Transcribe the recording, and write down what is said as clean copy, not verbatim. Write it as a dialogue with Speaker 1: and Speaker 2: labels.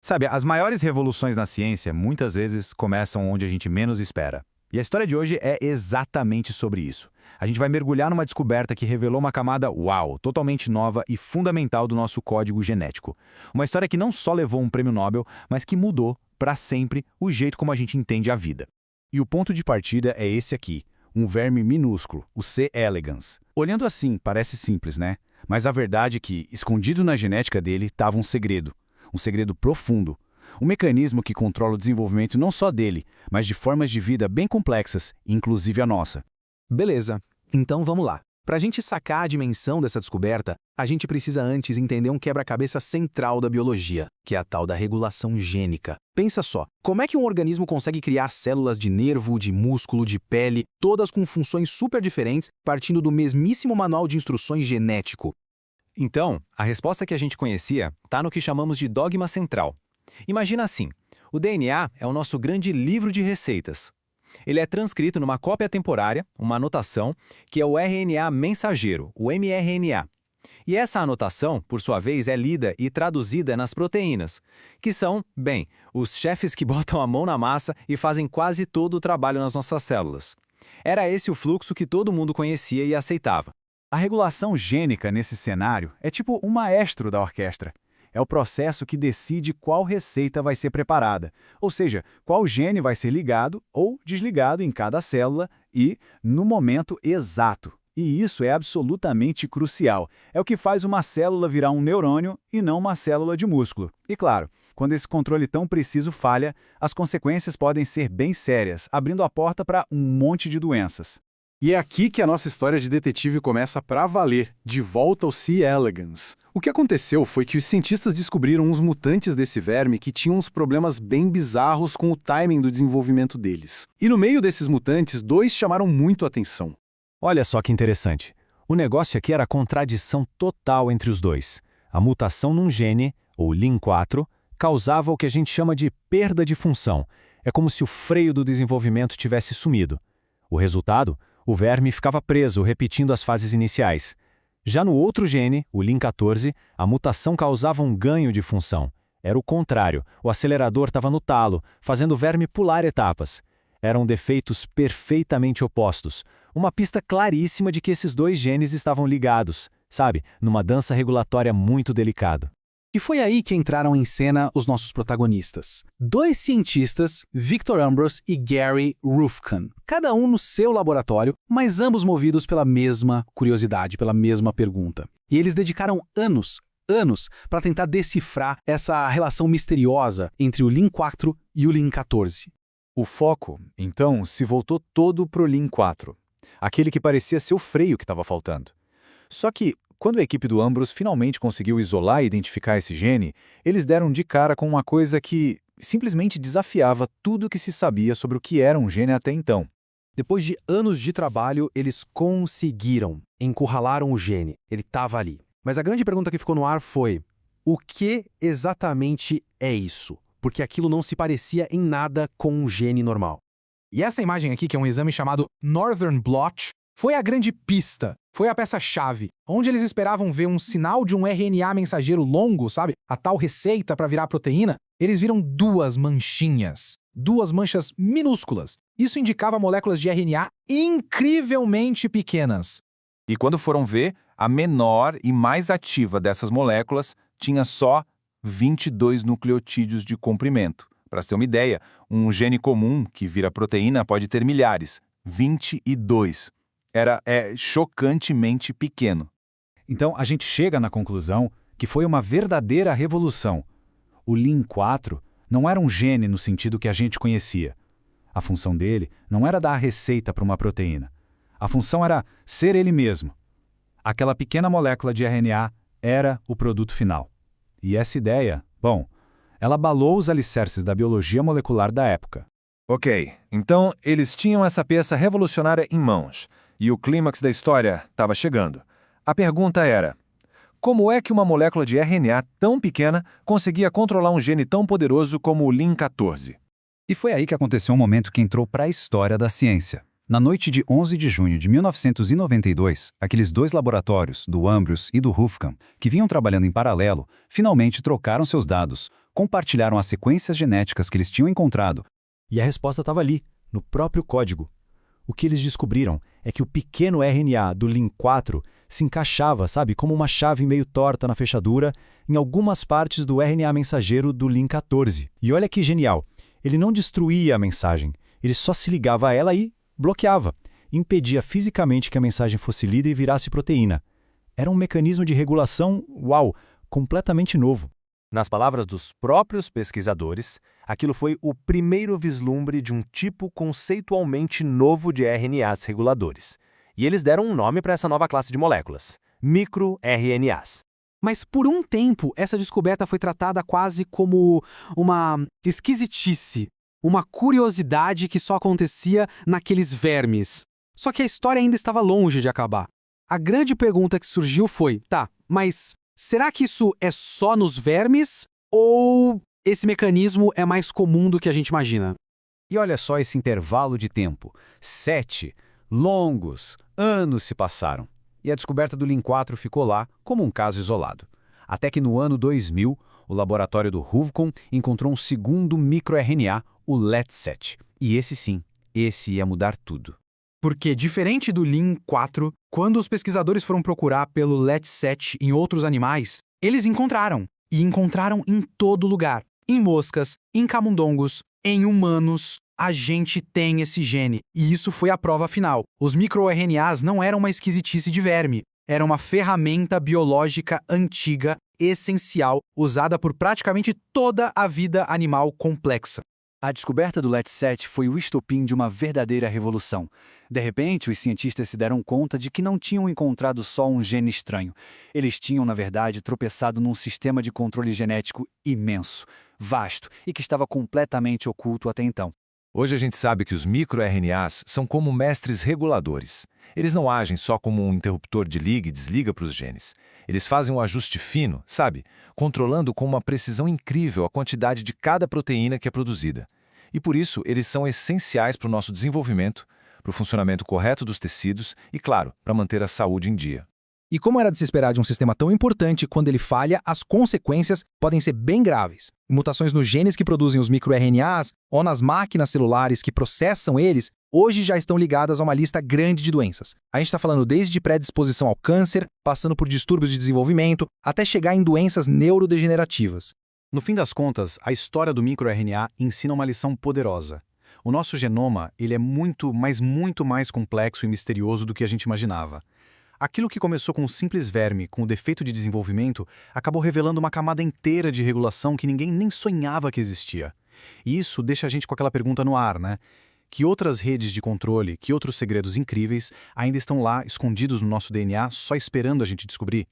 Speaker 1: Sabe, as maiores revoluções na ciência muitas vezes começam onde a gente menos espera. E a história de hoje é exatamente sobre isso. A gente vai mergulhar numa descoberta que revelou uma camada, uau, totalmente nova e fundamental do nosso código genético. Uma história que não só levou um prêmio Nobel, mas que mudou, para sempre, o jeito como a gente entende a vida. E o ponto de partida é esse aqui, um verme minúsculo, o C. elegans. Olhando assim, parece simples, né? Mas a verdade é que, escondido na genética dele, estava um segredo profundo. Um mecanismo que controla o desenvolvimento não só dele, mas de formas de vida bem complexas, inclusive a nossa.
Speaker 2: Beleza, então vamos lá. Para a gente sacar a dimensão dessa descoberta, a gente precisa antes entender um quebra-cabeça central da biologia, que é a tal da regulação gênica. Pensa só, como é que um organismo consegue criar células de nervo, de músculo, de pele, todas com funções super diferentes, partindo do mesmíssimo manual de instruções genético?
Speaker 3: Então, a resposta que a gente conhecia está no que chamamos de dogma central. Imagina assim, o DNA é o nosso grande livro de receitas. Ele é transcrito numa cópia temporária, uma anotação, que é o RNA mensageiro, o mRNA. E essa anotação, por sua vez, é lida e traduzida nas proteínas, que são, bem, os chefes que botam a mão na massa e fazem quase todo o trabalho nas nossas células. Era esse o fluxo que todo mundo conhecia e aceitava.
Speaker 1: A regulação gênica nesse cenário é tipo um maestro da orquestra. É o processo que decide qual receita vai ser preparada, ou seja, qual gene vai ser ligado ou desligado em cada célula e no momento exato. E isso é absolutamente crucial. É o que faz uma célula virar um neurônio e não uma célula de músculo. E claro, quando esse controle tão preciso falha, as consequências podem ser bem sérias, abrindo a porta para um monte de doenças.
Speaker 4: E é aqui que a nossa história de detetive começa pra valer, de volta ao C. elegans. O que aconteceu foi que os cientistas descobriram uns mutantes desse verme que tinham uns problemas bem bizarros com o timing do desenvolvimento deles. E no meio desses mutantes, dois chamaram muito a atenção.
Speaker 3: Olha só que interessante. O negócio aqui era a contradição total entre os dois. A mutação num gene, ou LIN4, causava o que a gente chama de perda de função. É como se o freio do desenvolvimento tivesse sumido. O resultado? O verme ficava preso, repetindo as fases iniciais. Já no outro gene, o LIN14, a mutação causava um ganho de função. Era o contrário, o acelerador estava no talo, fazendo o verme pular etapas. Eram defeitos perfeitamente opostos, uma pista claríssima de que esses dois genes estavam ligados, sabe, numa dança regulatória muito delicada.
Speaker 2: E foi aí que entraram em cena os nossos protagonistas. Dois cientistas, Victor Ambros e Gary Ruvkun, cada um no seu laboratório, mas ambos movidos pela mesma curiosidade, pela mesma pergunta. E eles dedicaram anos para tentar decifrar essa relação misteriosa entre o LIN4 e o LIN14.
Speaker 1: O foco, então, se voltou todo pro LIN4, aquele que parecia ser o freio que estava faltando. Só que, quando a equipe do Ambros finalmente conseguiu isolar e identificar esse gene, eles deram de cara com uma coisa que simplesmente desafiava tudo o que se sabia sobre o que era um gene até então.
Speaker 2: Depois de anos de trabalho, eles conseguiram, encurralaram o gene, ele estava ali. Mas a grande pergunta que ficou no ar foi: o que exatamente é isso? Porque aquilo não se parecia em nada com um gene normal. E essa imagem aqui, que é um exame chamado Northern Blotch, foi a grande pista, foi a peça-chave, onde eles esperavam ver um sinal de um RNA mensageiro longo, sabe? A tal receita para virar proteína. Eles viram duas manchinhas, duas manchas minúsculas. Isso indicava moléculas de RNA incrivelmente pequenas.
Speaker 5: E quando foram ver, a menor e mais ativa dessas moléculas tinha só 22 nucleotídeos de comprimento. Para ter uma ideia, um gene comum que vira proteína pode ter milhares, 22. Era chocantemente pequeno.
Speaker 1: Então, a gente chega na conclusão que foi uma verdadeira revolução. O LIN4 não era um gene no sentido que a gente conhecia. A função dele não era dar a receita para uma proteína. A função era ser ele mesmo. Aquela pequena molécula de RNA era o produto final. E essa ideia, bom, ela abalou os alicerces da biologia molecular da época.
Speaker 5: Ok, então eles tinham essa peça revolucionária em mãos. E o clímax da história estava chegando. A pergunta era: como é que uma molécula de RNA tão pequena conseguia controlar um gene tão poderoso como o LIN14?
Speaker 6: E foi aí que aconteceu um momento que entrou para a história da ciência. Na noite de 11 de junho de 1992, aqueles dois laboratórios, do Ambrose e do Hufkamp, que vinham trabalhando em paralelo, finalmente trocaram seus dados, compartilharam as sequências genéticas que eles tinham encontrado.
Speaker 3: E a resposta estava ali, no próprio código. O que eles descobriram é que o pequeno RNA do Lin4 se encaixava, sabe, como uma chave meio torta na fechadura, em algumas partes do RNA mensageiro do Lin14. E olha que genial, ele não destruía a mensagem, ele só se ligava a ela e bloqueava, impedia fisicamente que a mensagem fosse lida e virasse proteína. Era um mecanismo de regulação, completamente novo.
Speaker 7: Nas palavras dos próprios pesquisadores, aquilo foi o primeiro vislumbre de um tipo conceitualmente novo de RNAs reguladores. E eles deram um nome para essa nova classe de moléculas, microRNAs.
Speaker 2: Mas por um tempo, essa descoberta foi tratada quase como uma esquisitice, uma curiosidade que só acontecia naqueles vermes. Só que a história ainda estava longe de acabar. A grande pergunta que surgiu foi, mas será que isso é só nos vermes ou esse mecanismo é mais comum do que a gente imagina?
Speaker 6: E olha só esse intervalo de tempo. 7 longos anos se passaram. E a descoberta do Lin4 ficou lá como um caso isolado. Até que no ano 2000, o laboratório do Hufkamp encontrou um segundo microRNA, o LET7. E esse ia mudar tudo.
Speaker 2: Porque, diferente do Lin4, quando os pesquisadores foram procurar pelo LET7 em outros animais, eles encontraram. E encontraram em todo lugar. Em moscas, em camundongos, em humanos. A gente tem esse gene. E isso foi a prova final. Os microRNAs não eram uma esquisitice de verme. Era uma ferramenta biológica antiga, essencial, usada por praticamente toda a vida animal complexa.
Speaker 6: A descoberta do LET7 foi o estopim de uma verdadeira revolução. De repente, os cientistas se deram conta de que não tinham encontrado só um gene estranho. Eles tinham, na verdade, tropeçado num sistema de controle genético imenso, vasto e que estava completamente oculto até então.
Speaker 5: Hoje a gente sabe que os microRNAs são como mestres reguladores. Eles não agem só como um interruptor de liga e desliga para os genes. Eles fazem um ajuste fino, sabe? Controlando com uma precisão incrível a quantidade de cada proteína que é produzida. E por isso eles são essenciais para o nosso desenvolvimento, para o funcionamento correto dos tecidos e, claro, para manter a saúde em dia.
Speaker 1: E como era de se esperar de um sistema tão importante, quando ele falha, as consequências podem ser bem graves. Mutações nos genes que produzem os microRNAs ou nas máquinas celulares que processam eles, hoje já estão ligadas a uma lista grande de doenças. A gente está falando desde predisposição ao câncer, passando por distúrbios de desenvolvimento, até chegar em doenças neurodegenerativas.
Speaker 3: No fim das contas, a história do microRNA ensina uma lição poderosa. O nosso genoma ele é muito mais complexo e misterioso do que a gente imaginava. Aquilo que começou com um simples verme com o defeito de desenvolvimento acabou revelando uma camada inteira de regulação que ninguém nem sonhava que existia. E isso deixa a gente com aquela pergunta no ar, né? Que outras redes de controle, que outros segredos incríveis ainda estão lá escondidos no nosso DNA só esperando a gente descobrir?